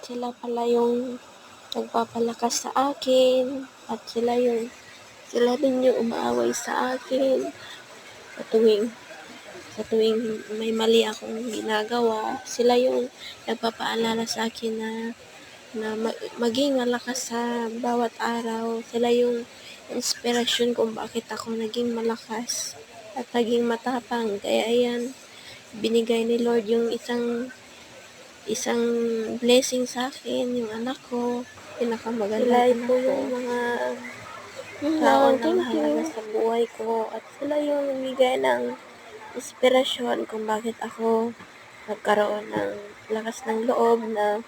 sila pala yung nagpapalakas sa akin at sila din yung umaaway sa akin sa tuwing may mali akong ginagawa. Sila yung nagpapaalala sa akin na maging malakas sa bawat araw. Sila yung inspirasyon kung bakit ako naging malakas at naging matapang. Kaya ayan, binigay ni Lord yung isang blessing sa akin, yung anak ko, pinakamagandang anak ko. Sila po yung mga tao na mahalaga sa buhay ko at sila yung namigay ng inspirasyon kung bakit ako nagkaroon ng lakas ng loob na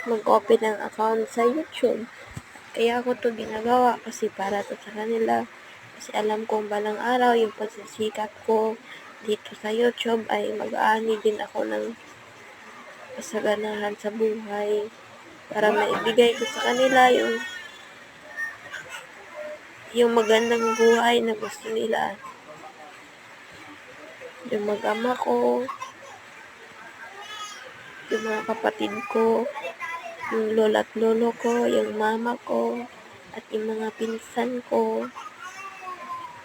mag-open ng account sa YouTube. Kaya ako to ginagawa kasi para to sa kanila. Kasi alam kong balang araw yung pagsisikap ko dito sa YouTube ay mag-aani din ako ng kasaganahan sa buhay para maibigay ko sa kanila yung magandang buhay na gusto nila. Yung mag-ama ko, yung mga kapatid ko, yung lola at lolo ko, yung mama ko, at yung mga pinsan ko,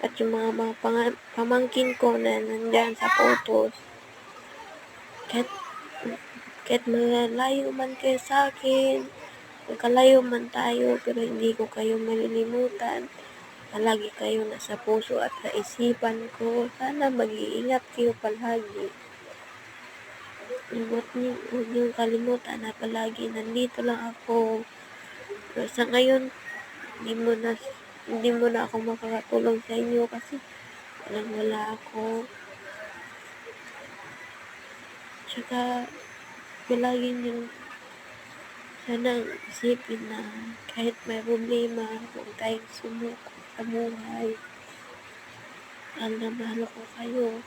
at yung mga pamangkin ko na nandyan sa photos. Kahit malayo man kayo sa akin, magkalayo man tayo, pero hindi ko kayo malilimutan. Palagi kayo nasa puso at sa isipan ko. Sana mag-iingat kayo palagi. Huwag niyong kalimutan na palagi nandito lang ako. Pero sa ngayon, hindi mo na ako makakatulong sa inyo kasi wala ako. Tsaka, palagi niyong sanang isipin na kahit may problema, huwag tayong sumuko sa buhay. Mahal na mahal ko kayo.